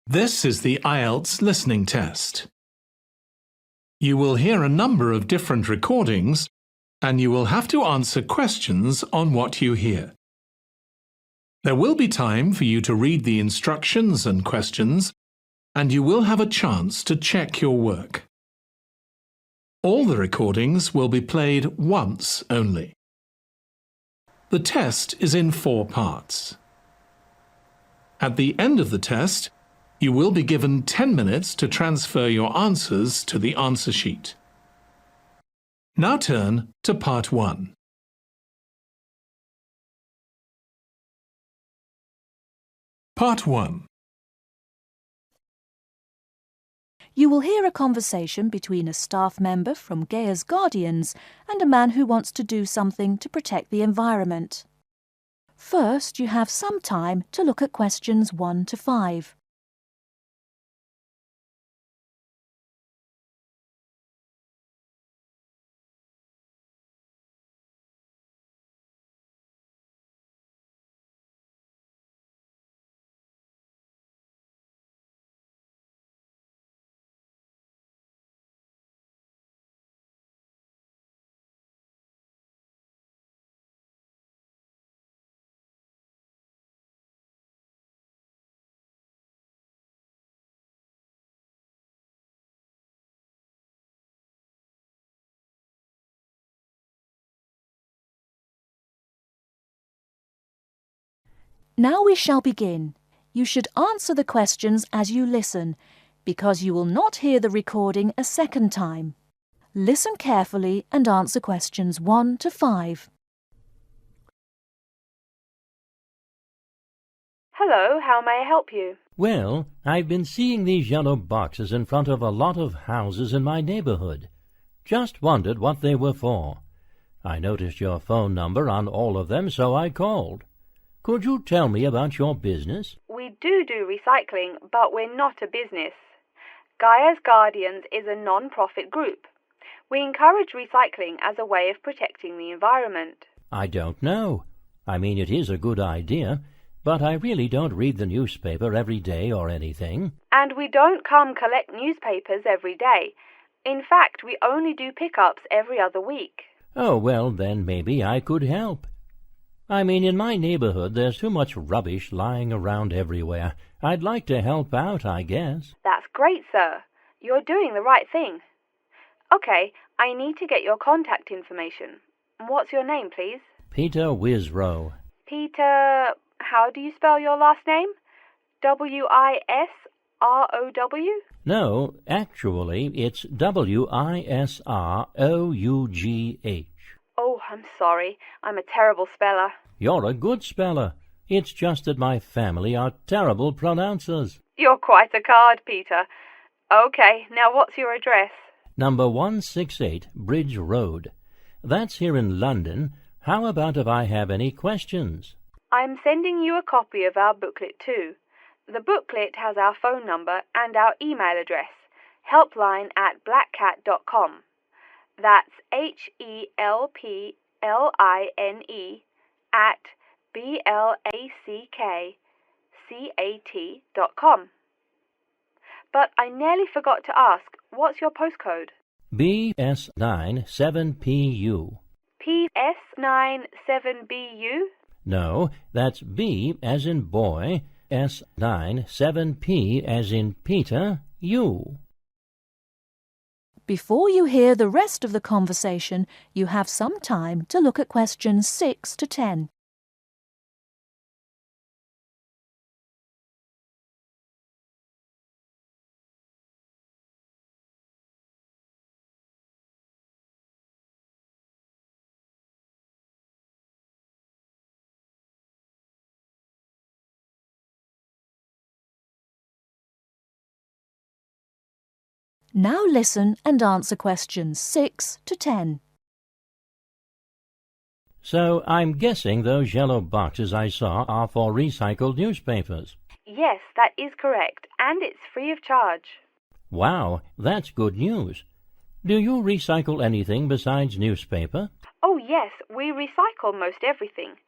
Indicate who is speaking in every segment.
Speaker 1: This is the IELTS listening test. You will hear a number of different recordings and you will have to answer questions on what you hear. There will be time for you to read the instructions and questions, and you will have a chance to check your work. All the recordings will be played once only. The test is in 4 parts. At the end of the test, you will be given 10 minutes to transfer your answers to the answer sheet. Now turn to Part 1. Part 1.
Speaker 2: You will hear a conversation between a staff member from Gaia's Guardians and a man who wants to do something to protect the environment. First, you have some time to look at questions 1 to 5. Now we shall begin. You should answer the questions as you listen, because you will not hear the recording a second time. Listen carefully and answer questions 1 to 5.
Speaker 3: Hello, how may I help you?
Speaker 4: Well, I've been seeing these yellow boxes in front of a lot of houses in my neighborhood. Just wondered what they were for. I noticed your phone number on all of them, so I called. Could you tell me about your business?
Speaker 3: We do recycling, but we're not a business. Gaia's Guardians is a non-profit group. We encourage recycling as a way of protecting the environment.
Speaker 4: I don't know. I mean, it is a good idea, but I really don't read the newspaper every day or anything.
Speaker 3: And we don't come collect newspapers every day. In fact, we only do pickups every other week.
Speaker 4: Oh, well, then maybe I could help. I mean, in my neighborhood, there's too much rubbish lying around everywhere. I'd like to help out, I guess.
Speaker 3: That's great, sir. You're doing the right thing. Okay, I need to get your contact information. What's your name, please?
Speaker 4: Peter Wisrow.
Speaker 3: Peter, how do you spell your last name? Wisrow?
Speaker 4: No, actually, it's Wisrough.
Speaker 3: Oh, I'm sorry. I'm a terrible speller.
Speaker 4: You're a good speller. It's just that my family are terrible pronouncers.
Speaker 3: You're quite a card, Peter. Okay, now what's your address?
Speaker 4: Number 168 Bridge Road. That's here in London. How about if I have any questions?
Speaker 3: I'm sending you a copy of our booklet too. The booklet has our phone number and our email address, helpline@blackcat.com. That's HELPLINE@BLACKCAT.com. But I nearly forgot to ask, what's your postcode?
Speaker 4: BS97PU.
Speaker 3: PS97BU?
Speaker 4: No, that's B as in boy, S97P as in Peter, U.
Speaker 2: Before you hear the rest of the conversation, you have some time to look at questions 6 to 10. Now listen and answer questions 6 to 10.
Speaker 4: So I'm guessing those yellow boxes I saw are for recycled newspapers.
Speaker 3: Yes, that is correct, and it's free of charge.
Speaker 4: Wow, that's good news. Do you recycle anything besides newspaper?
Speaker 3: Oh yes, we recycle most everything.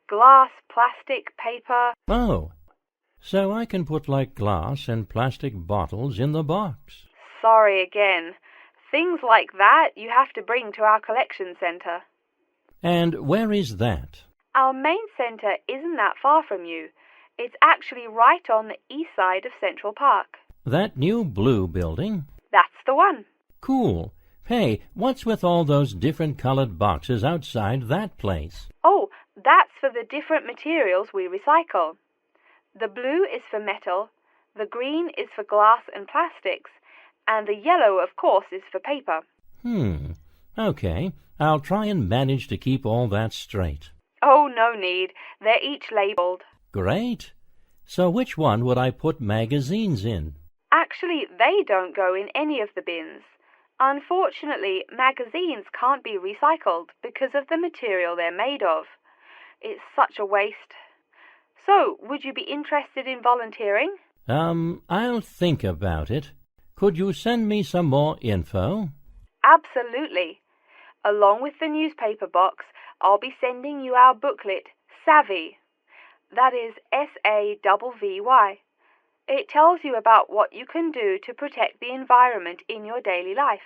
Speaker 3: Glass, plastic, paper.
Speaker 4: Oh, so I can put like glass and plastic bottles in the box.
Speaker 3: Sorry again. Things like that you have to bring to our collection centre.
Speaker 4: And where is that?
Speaker 3: Our main centre isn't that far from you. It's actually right on the east side of Central Park.
Speaker 4: That new blue building?
Speaker 3: That's the one.
Speaker 4: Cool. Hey, what's with all those different colored boxes outside that place?
Speaker 3: Oh, that's for the different materials we recycle. The blue is for metal, the green is for glass and plastics, and the yellow, of course, is for paper.
Speaker 4: Okay. I'll try and manage to keep all that straight.
Speaker 3: Oh, no need. They're each labelled.
Speaker 4: Great. So which one would I put magazines in?
Speaker 3: Actually, they don't go in any of the bins. Unfortunately, magazines can't be recycled because of the material they're made of. It's such a waste. So, would you be interested in volunteering?
Speaker 4: I'll think about it. Could you send me some more info?
Speaker 3: Absolutely. Along with the newspaper box, I'll be sending you our booklet, Savvy. That is SAVVY. It tells you about what you can do to protect the environment in your daily life.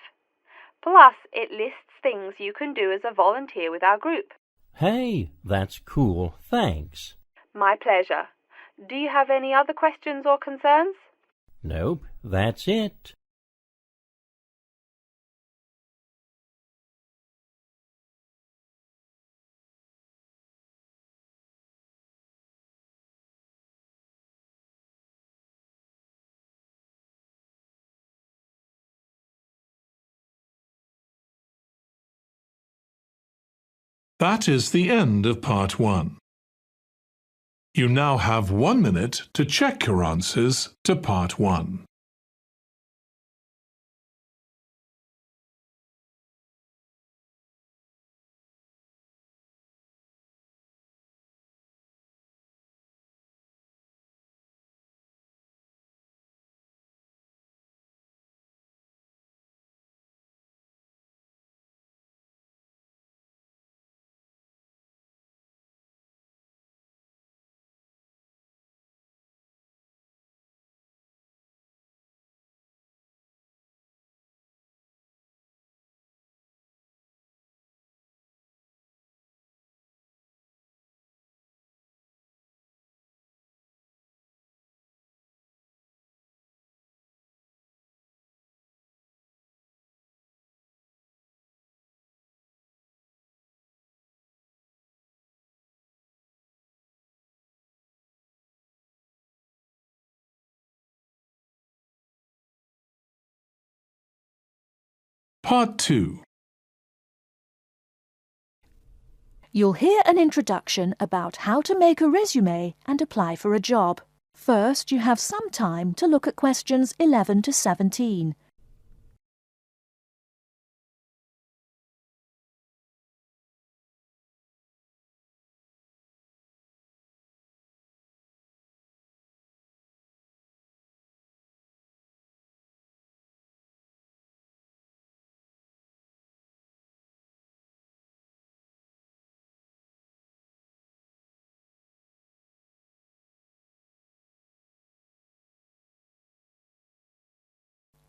Speaker 3: Plus, it lists things you can do as a volunteer with our group.
Speaker 4: Hey, that's cool. Thanks.
Speaker 3: My pleasure. Do you have any other questions or concerns?
Speaker 4: Nope, that's it.
Speaker 1: That is the end of part 1. You now have 1 minute to check your answers to part 1. Part 2.
Speaker 2: You'll hear an introduction about how to make a resume and apply for a job. First, you have some time to look at questions 11 to 17.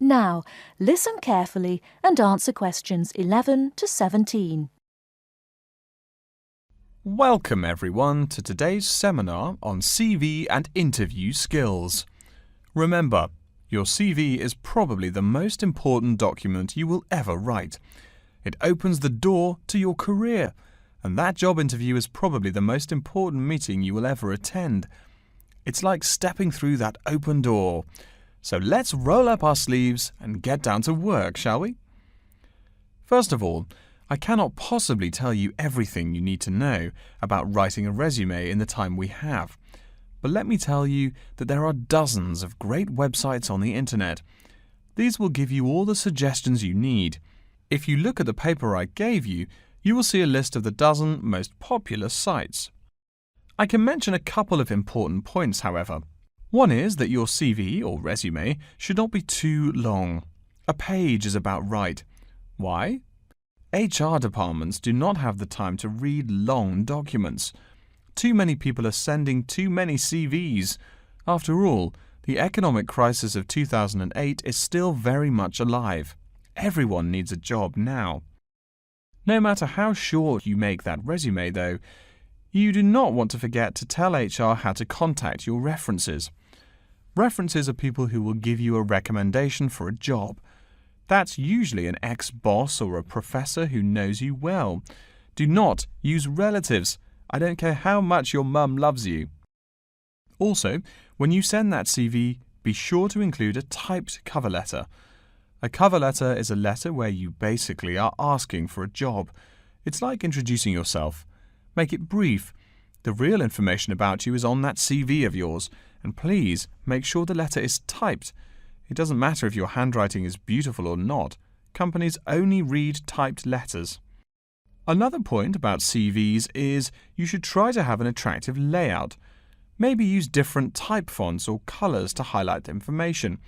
Speaker 2: Now, listen carefully and answer questions 11 to 17.
Speaker 5: Welcome everyone to today's seminar on CV and interview skills. Remember, your CV is probably the most important document you will ever write. It opens the door to your career, and that job interview is probably the most important meeting you will ever attend. It's like stepping through that open door. So let's roll up our sleeves and get down to work, shall we? First of all, I cannot possibly tell you everything you need to know about writing a resume in the time we have. But let me tell you that there are dozens of great websites on the internet. These will give you all the suggestions you need. If you look at the paper I gave you, you will see a list of the dozen most popular sites. I can mention a couple of important points, however. One is that your CV or resume should not be too long. A page is about right. Why? HR departments do not have the time to read long documents. Too many people are sending too many CVs. After all, the economic crisis of 2008 is still very much alive. Everyone needs a job now. No matter how short you make that resume, though, you do not want to forget to tell HR how to contact your references. References are people who will give you a recommendation for a job. That's usually an ex-boss or a professor who knows you well. Do not use relatives. I don't care how much your mum loves you. Also, when you send that CV, be sure to include a typed cover letter. A cover letter is a letter where you basically are asking for a job. It's like introducing yourself. Make it brief. The real information about you is on that CV of yours, and please make sure the letter is typed. It doesn't matter if your handwriting is beautiful or not. Companies only read typed letters. Another point about CVs is you should try to have an attractive layout. Maybe use different type fonts or colors to highlight information.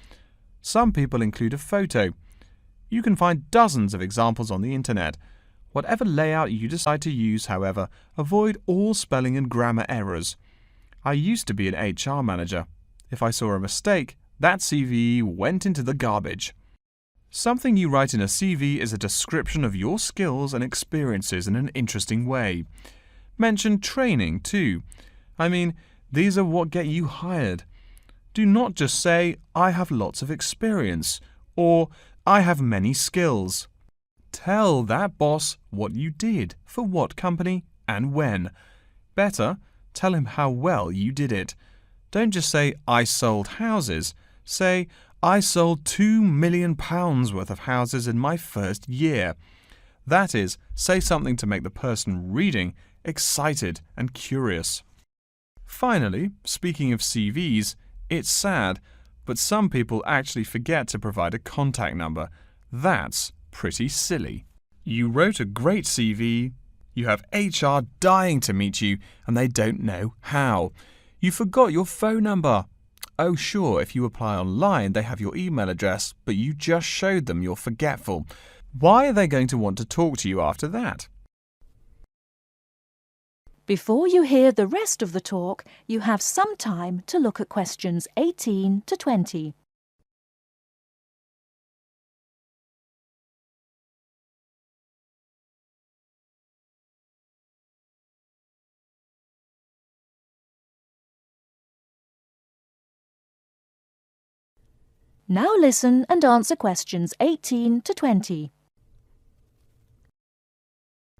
Speaker 5: Some people include a photo. You can find dozens of examples on the internet. Whatever layout you decide to use, however, avoid all spelling and grammar errors. I used to be an HR manager. If I saw a mistake, that CV went into the garbage. Something you write in a CV is a description of your skills and experiences in an interesting way. Mention training, too. These are what get you hired. Do not just say, I have lots of experience, or I have many skills. Tell that boss what you did, for what company, and when. Better, tell him how well you did it. Don't just say, I sold houses. Say, I sold £2 million worth of houses in my first year. That is, say something to make the person reading excited and curious. Finally, speaking of CVs, it's sad, but some people actually forget to provide a contact number. That's pretty silly. You wrote a great CV, you have HR dying to meet you, and they don't know how. You forgot your phone number. Oh, sure, if you apply online, they have your email address, but you just showed them you're forgetful. Why are they going to want to talk to you after that?
Speaker 2: Before you hear the rest of the talk, you have some time to look at questions 18 to 20. Now listen and answer questions 18 to 20.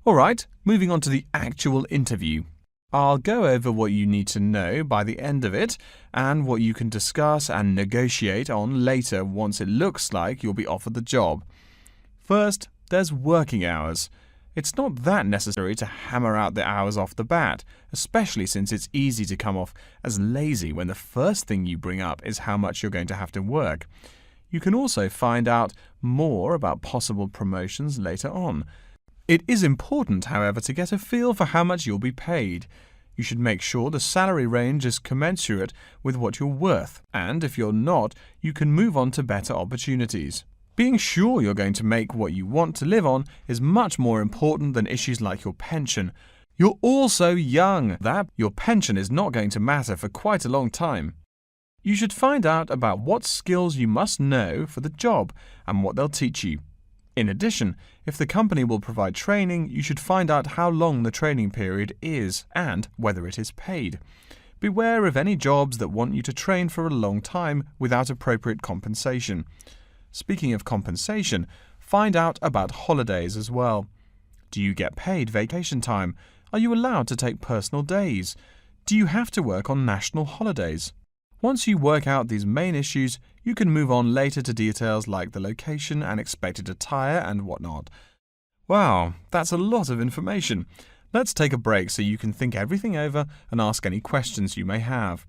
Speaker 5: All right, moving on to the actual interview. I'll go over what you need to know by the end of it and what you can discuss and negotiate on later once it looks like you'll be offered the job. First, there's working hours. It's not that necessary to hammer out the hours off the bat, especially since it's easy to come off as lazy when the first thing you bring up is how much you're going to have to work. You can also find out more about possible promotions later on. It is important, however, to get a feel for how much you'll be paid. You should make sure the salary range is commensurate with what you're worth, and if you're not, you can move on to better opportunities. Being sure you're going to make what you want to live on is much more important than issues like your pension. You're all so young that your pension is not going to matter for quite a long time. You should find out about what skills you must know for the job and what they'll teach you. In addition, if the company will provide training, you should find out how long the training period is and whether it is paid. Beware of any jobs that want you to train for a long time without appropriate compensation. Speaking of compensation, find out about holidays as well. Do you get paid vacation time? Are you allowed to take personal days? Do you have to work on national holidays? Once you work out these main issues, you can move on later to details like the location and expected attire and whatnot. Wow, that's a lot of information. Let's take a break so you can think everything over and ask any questions you may have.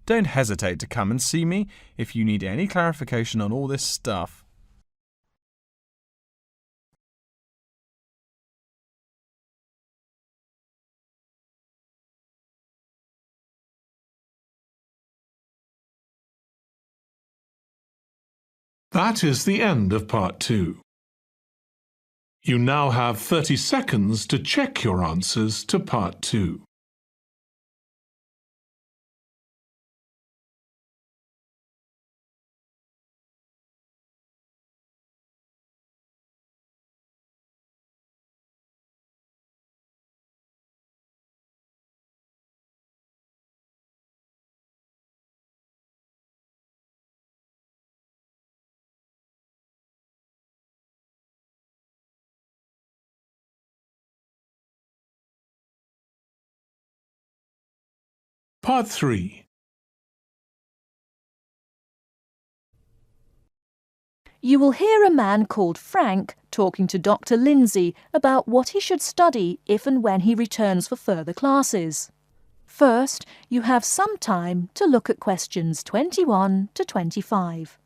Speaker 5: Don't hesitate to come and see me if you need any clarification on all this stuff.
Speaker 1: That is the end of part 2. You now have 30 seconds to check your answers to part 2. Part 3.
Speaker 2: You will hear a man called Frank talking to Dr. Lindsay about what he should study if and when he returns for further classes. First, you have some time to look at questions 21 to 25.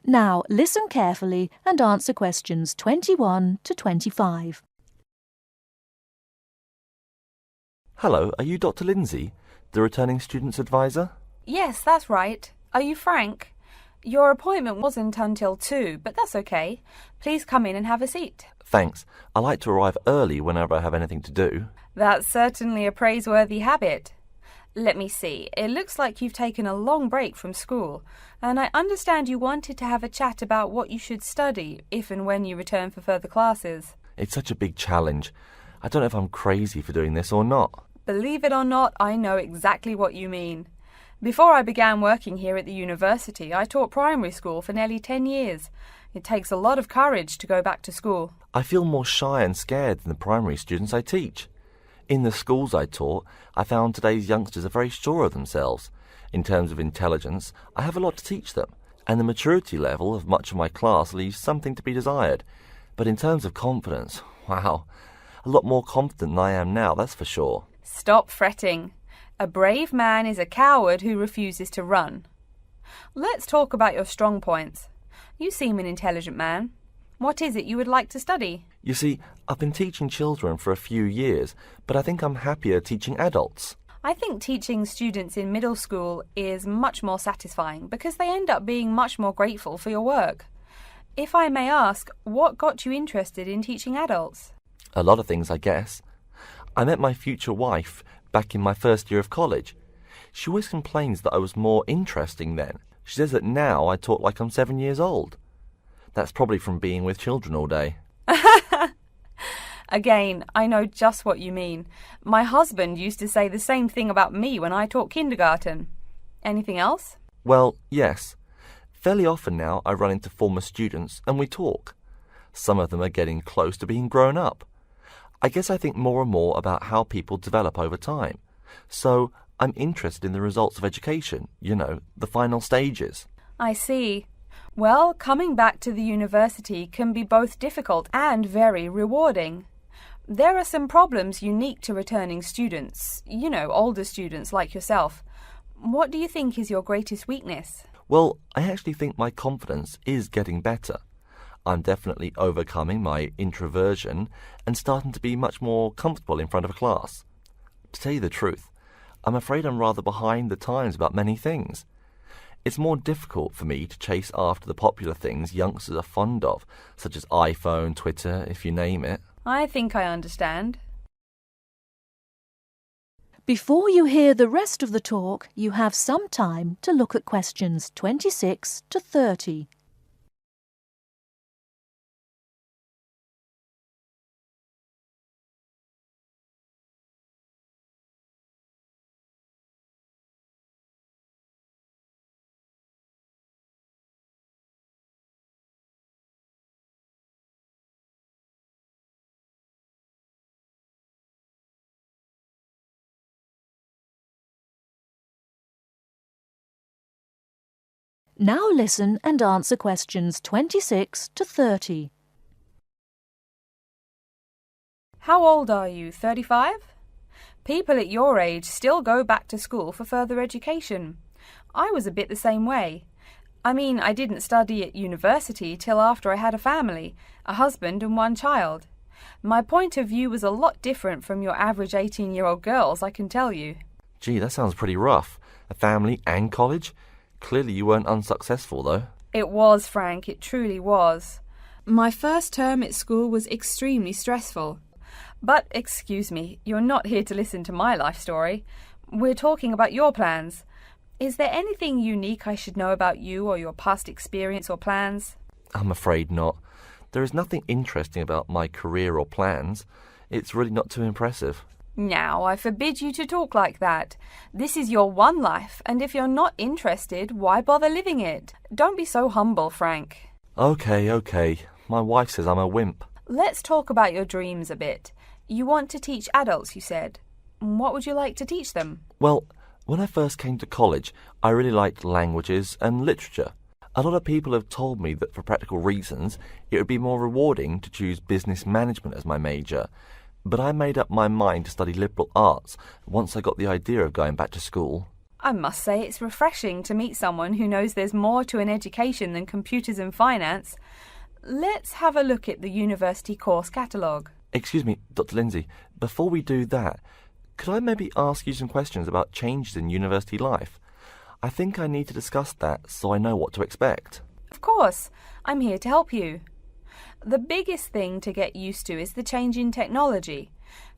Speaker 2: Now, listen carefully and answer questions 21 to 25.
Speaker 6: Hello, are you Dr. Lindsay, the returning student's advisor?
Speaker 3: Yes, that's right. Are you Frank? Your appointment wasn't until 2, but that's okay. Please come in and have a seat.
Speaker 6: Thanks. I like to arrive early whenever I have anything to do.
Speaker 3: That's certainly a praiseworthy habit. Let me see. It looks like you've taken a long break from school, and I understand you wanted to have a chat about what you should study if and when you return for further classes.
Speaker 6: It's such a big challenge. I don't know if I'm crazy for doing this or not.
Speaker 3: Believe it or not, I know exactly what you mean. Before I began working here at the university, I taught primary school for nearly 10 years. It takes a lot of courage to go back to school.
Speaker 6: I feel more shy and scared than the primary students I teach. In the schools I taught, I found today's youngsters are very sure of themselves. In terms of intelligence, I have a lot to teach them, and the maturity level of much of my class leaves something to be desired. But in terms of confidence, wow, a lot more confident than I am now, that's for sure.
Speaker 3: Stop fretting. A brave man is a coward who refuses to run. Let's talk about your strong points. You seem an intelligent man. What is it you would like to study?
Speaker 6: You see, I've been teaching children for a few years, but I think I'm happier teaching adults.
Speaker 3: I think teaching students in middle school is much more satisfying because they end up being much more grateful for your work. If I may ask, what got you interested in teaching adults?
Speaker 6: A lot of things, I guess. I met my future wife back in my first year of college. She always complains that I was more interesting then. She says that now I talk like I'm 7 years old. That's probably from being with children all day.
Speaker 3: Again, I know just what you mean. My husband used to say the same thing about me when I taught kindergarten. Anything else?
Speaker 6: Well, yes. Fairly often now I run into former students and we talk. Some of them are getting close to being grown up. I guess I think more and more about how people develop over time. So I'm interested in the results of education, the final stages.
Speaker 3: I see. Well, coming back to the university can be both difficult and very rewarding. There are some problems unique to returning students, older students like yourself. What do you think is your greatest weakness?
Speaker 6: Well, I actually think my confidence is getting better. I'm definitely overcoming my introversion and starting to be much more comfortable in front of a class. To tell you the truth, I'm afraid I'm rather behind the times about many things. It's more difficult for me to chase after the popular things youngsters are fond of, such as iPhone, Twitter, if you name it.
Speaker 3: I think I understand.
Speaker 2: Before you hear the rest of the talk, you have some time to look at questions 26 to 30. Now listen and answer questions 26 to 30.
Speaker 3: How old are you, 35? People at your age still go back to school for further education. I was a bit the same way. I didn't study at university till after I had a family, a husband and one child. My point of view was a lot different from your average 18-year-old girls, I can tell you.
Speaker 6: Gee, that sounds pretty rough. A family and college? Clearly you weren't unsuccessful, though.
Speaker 3: It was, Frank, it truly was. My first term at school was extremely stressful. But, excuse me, you're not here to listen to my life story. We're talking about your plans. Is there anything unique I should know about you or your past experience or plans?
Speaker 6: I'm afraid not. There is nothing interesting about my career or plans. It's really not too impressive.
Speaker 3: Now, I forbid you to talk like that. This is your one life, and if you're not interested, why bother living it? Don't be so humble, Frank.
Speaker 6: Okay. My wife says I'm a wimp.
Speaker 3: Let's talk about your dreams a bit. You want to teach adults, you said. What would you like to teach them?
Speaker 6: Well, when I first came to college, I really liked languages and literature. A lot of people have told me that for practical reasons, it would be more rewarding to choose business management as my major. But I made up my mind to study liberal arts once I got the idea of going back to school.
Speaker 3: I must say it's refreshing to meet someone who knows there's more to an education than computers and finance. Let's have a look at the university course catalogue.
Speaker 6: Excuse me, Dr. Lindsay, before we do that, could I maybe ask you some questions about changes in university life? I think I need to discuss that so I know what to expect.
Speaker 3: Of course, I'm here to help you. The biggest thing to get used to is the change in technology.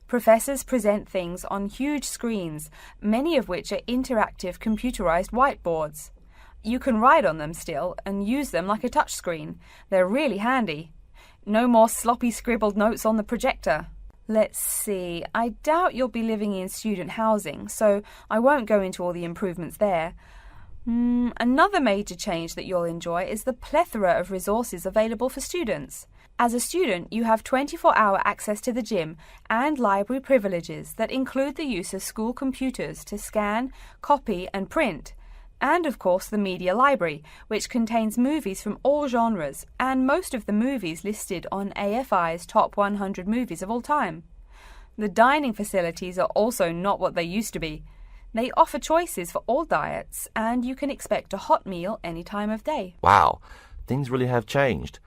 Speaker 3: Professors present things on huge screens, many of which are interactive computerized whiteboards. You can write on them still and use them like a touchscreen. They're really handy. No more sloppy scribbled notes on the projector. Let's see, I doubt you'll be living in student housing, so I won't go into all the improvements there. Another major change that you'll enjoy is the plethora of resources available for students. As a student, you have 24-hour access to the gym and library privileges that include the use of school computers to scan, copy and print. And of course the media library, which contains movies from all genres and most of the movies listed on AFI's top 100 movies of all time. The dining facilities are also not what they used to be. They offer choices for all diets and you can expect a hot meal any time of day.
Speaker 6: Wow, things really have changed.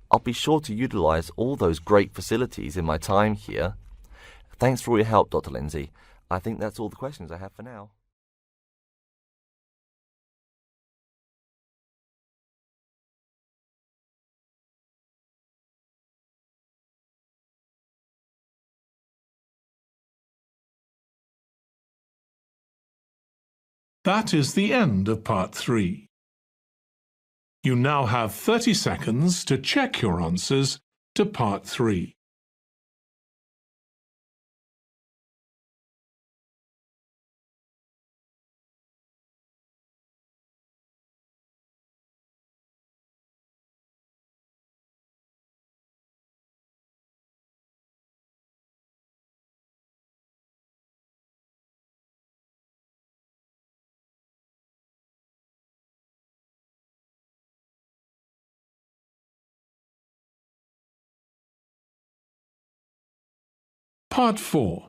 Speaker 6: I'll be sure to utilise all those great facilities in my time here. Thanks for all your help, Dr. Lindsay. I think that's all the questions I have for now.
Speaker 1: That is the end of part 3. You now have 30 seconds to check your answers to part 3. Part 4.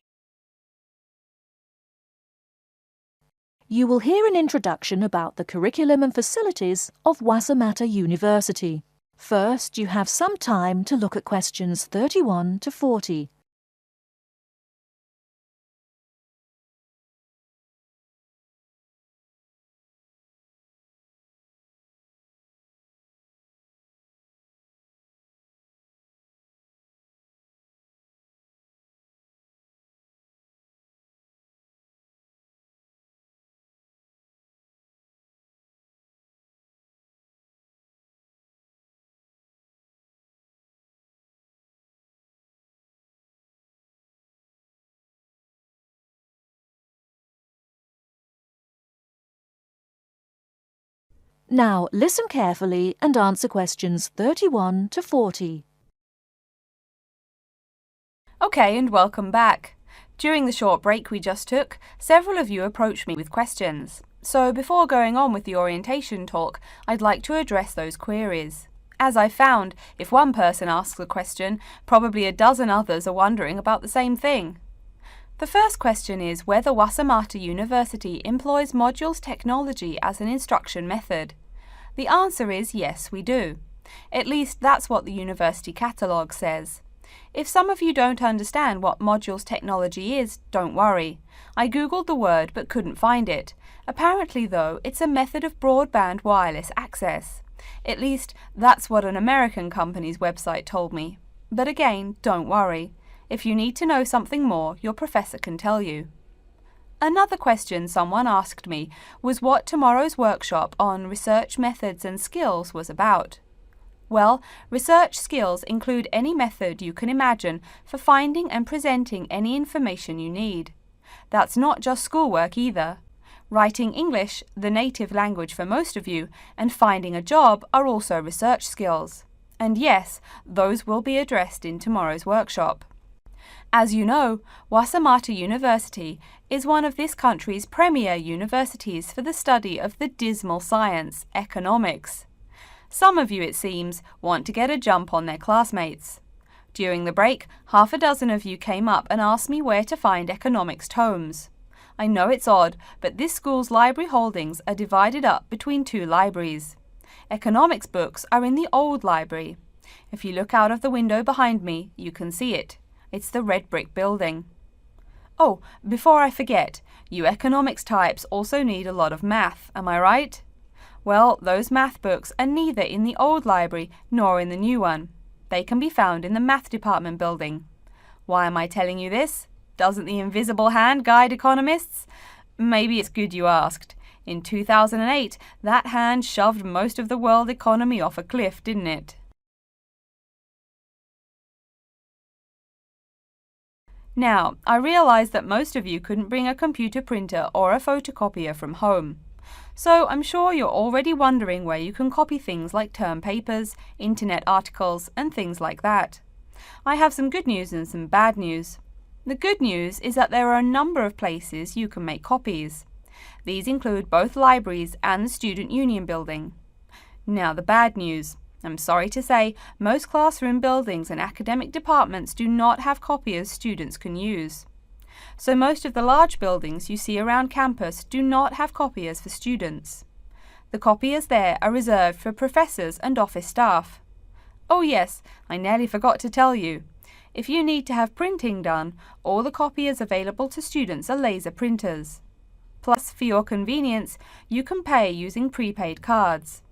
Speaker 2: You will hear an introduction about the curriculum and facilities of Wassamata University. First, you have some time to look at questions 31 to 40. Now, listen carefully and answer questions 31 to 40.
Speaker 3: Okay, and welcome back. During the short break we just took, several of you approached me with questions. So before going on with the orientation talk, I'd like to address those queries. As I found, if one person asks a question, probably a dozen others are wondering about the same thing. The first question is whether Wassamata University employs modules technology as an instruction method. The answer is yes, we do. At least that's what the university catalogue says. If some of you don't understand what modules technology is, don't worry. I googled the word but couldn't find it. Apparently, though, it's a method of broadband wireless access. At least that's what an American company's website told me. But again, don't worry. If you need to know something more, your professor can tell you. Another question someone asked me was what tomorrow's workshop on research methods and skills was about. Well, research skills include any method you can imagine for finding and presenting any information you need. That's not just schoolwork either. Writing English, the native language for most of you, and finding a job are also research skills. And yes, those will be addressed in tomorrow's workshop. As you know, Wasamata University is one of this country's premier universities for the study of the dismal science, economics. Some of you, it seems, want to get a jump on their classmates. During the break, half a dozen of you came up and asked me where to find economics tomes. I know it's odd, but this school's library holdings are divided up between two libraries. Economics books are in the old library. If you look out of the window behind me, you can see it. It's the red brick building. Oh, before I forget, you economics types also need a lot of math, am I right? Well, those math books are neither in the old library nor in the new one. They can be found in the math department building. Why am I telling you this? Doesn't the invisible hand guide economists? Maybe it's good you asked. In 2008, that hand shoved most of the world economy off a cliff, didn't it? Now, I realize that most of you couldn't bring a computer printer or a photocopier from home. So I'm sure you're already wondering where you can copy things like term papers, internet articles, and things like that. I have some good news and some bad news. The good news is that there are a number of places you can make copies. These include both libraries and the Student Union building. Now the bad news. I'm sorry to say, most classroom buildings and academic departments do not have copiers students can use. So most of the large buildings you see around campus do not have copiers for students. The copiers there are reserved for professors and office staff. Oh yes, I nearly forgot to tell you. If you need to have printing done, all the copiers available to students are laser printers. Plus, for your convenience, you can pay using prepaid cards.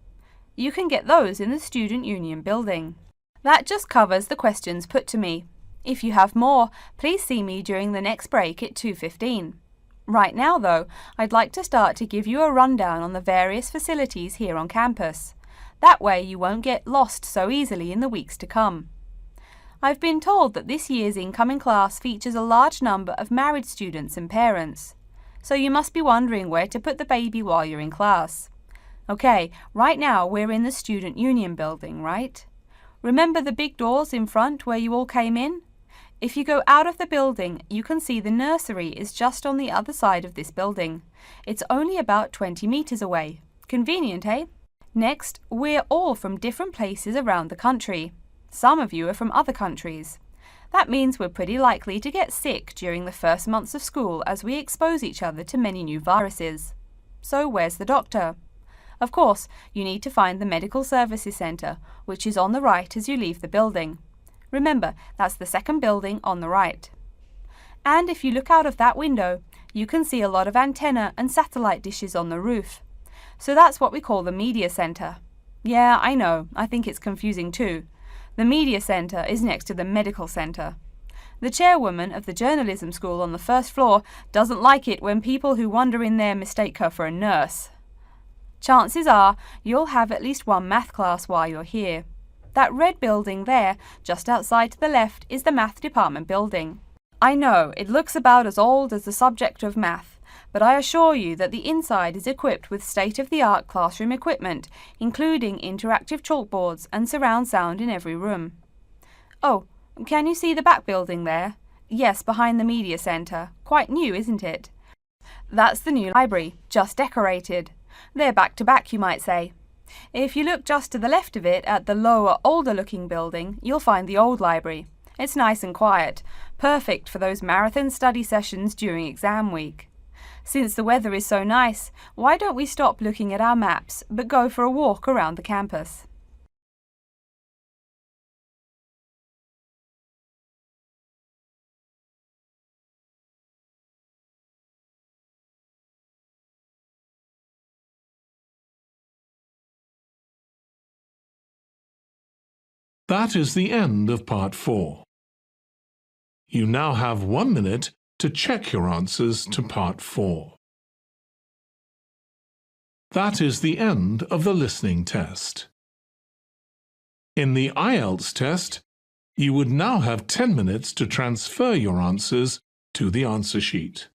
Speaker 3: You can get those in the Student Union building. That just covers the questions put to me. If you have more, please see me during the next break at 2:15. Right now, though, I'd like to start to give you a rundown on the various facilities here on campus. That way you won't get lost so easily in the weeks to come. I've been told that this year's incoming class features a large number of married students and parents. So you must be wondering where to put the baby while you're in class. Okay, right now we're in the Student Union building, right? Remember the big doors in front where you all came in? If you go out of the building, you can see the nursery is just on the other side of this building. It's only about 20 meters away. Convenient, eh? Next, we're all from different places around the country. Some of you are from other countries. That means we're pretty likely to get sick during the first months of school as we expose each other to many new viruses. So where's the doctor? Of course, you need to find the Medical Services Centre, which is on the right as you leave the building. Remember, that's the second building on the right. And if you look out of that window, you can see a lot of antenna and satellite dishes on the roof. So that's what we call the Media Centre. Yeah, I know, I think it's confusing too. The Media Centre is next to the Medical Centre. The chairwoman of the journalism school on the first floor doesn't like it when people who wander in there mistake her for a nurse. Chances are you'll have at least one math class while you're here. That red building there, just outside to the left, is the math department building. I know, it looks about as old as the subject of math, but I assure you that the inside is equipped with state-of-the-art classroom equipment, including interactive chalkboards and surround sound in every room. Oh, can you see the back building there? Yes, behind the Media Centre. Quite new, isn't it? That's the new library, just decorated. They're back to back, you might say. If you look just to the left of it at the lower, older-looking building, you'll find the old library. It's nice and quiet, perfect for those marathon study sessions during exam week. Since the weather is so nice, why don't we stop looking at our maps, but go for a walk around the campus?
Speaker 1: That is the end of part 4. You now have 1 minute to check your answers to Part 4. That is the end of the listening test. In the IELTS test, you would now have 10 minutes to transfer your answers to the answer sheet.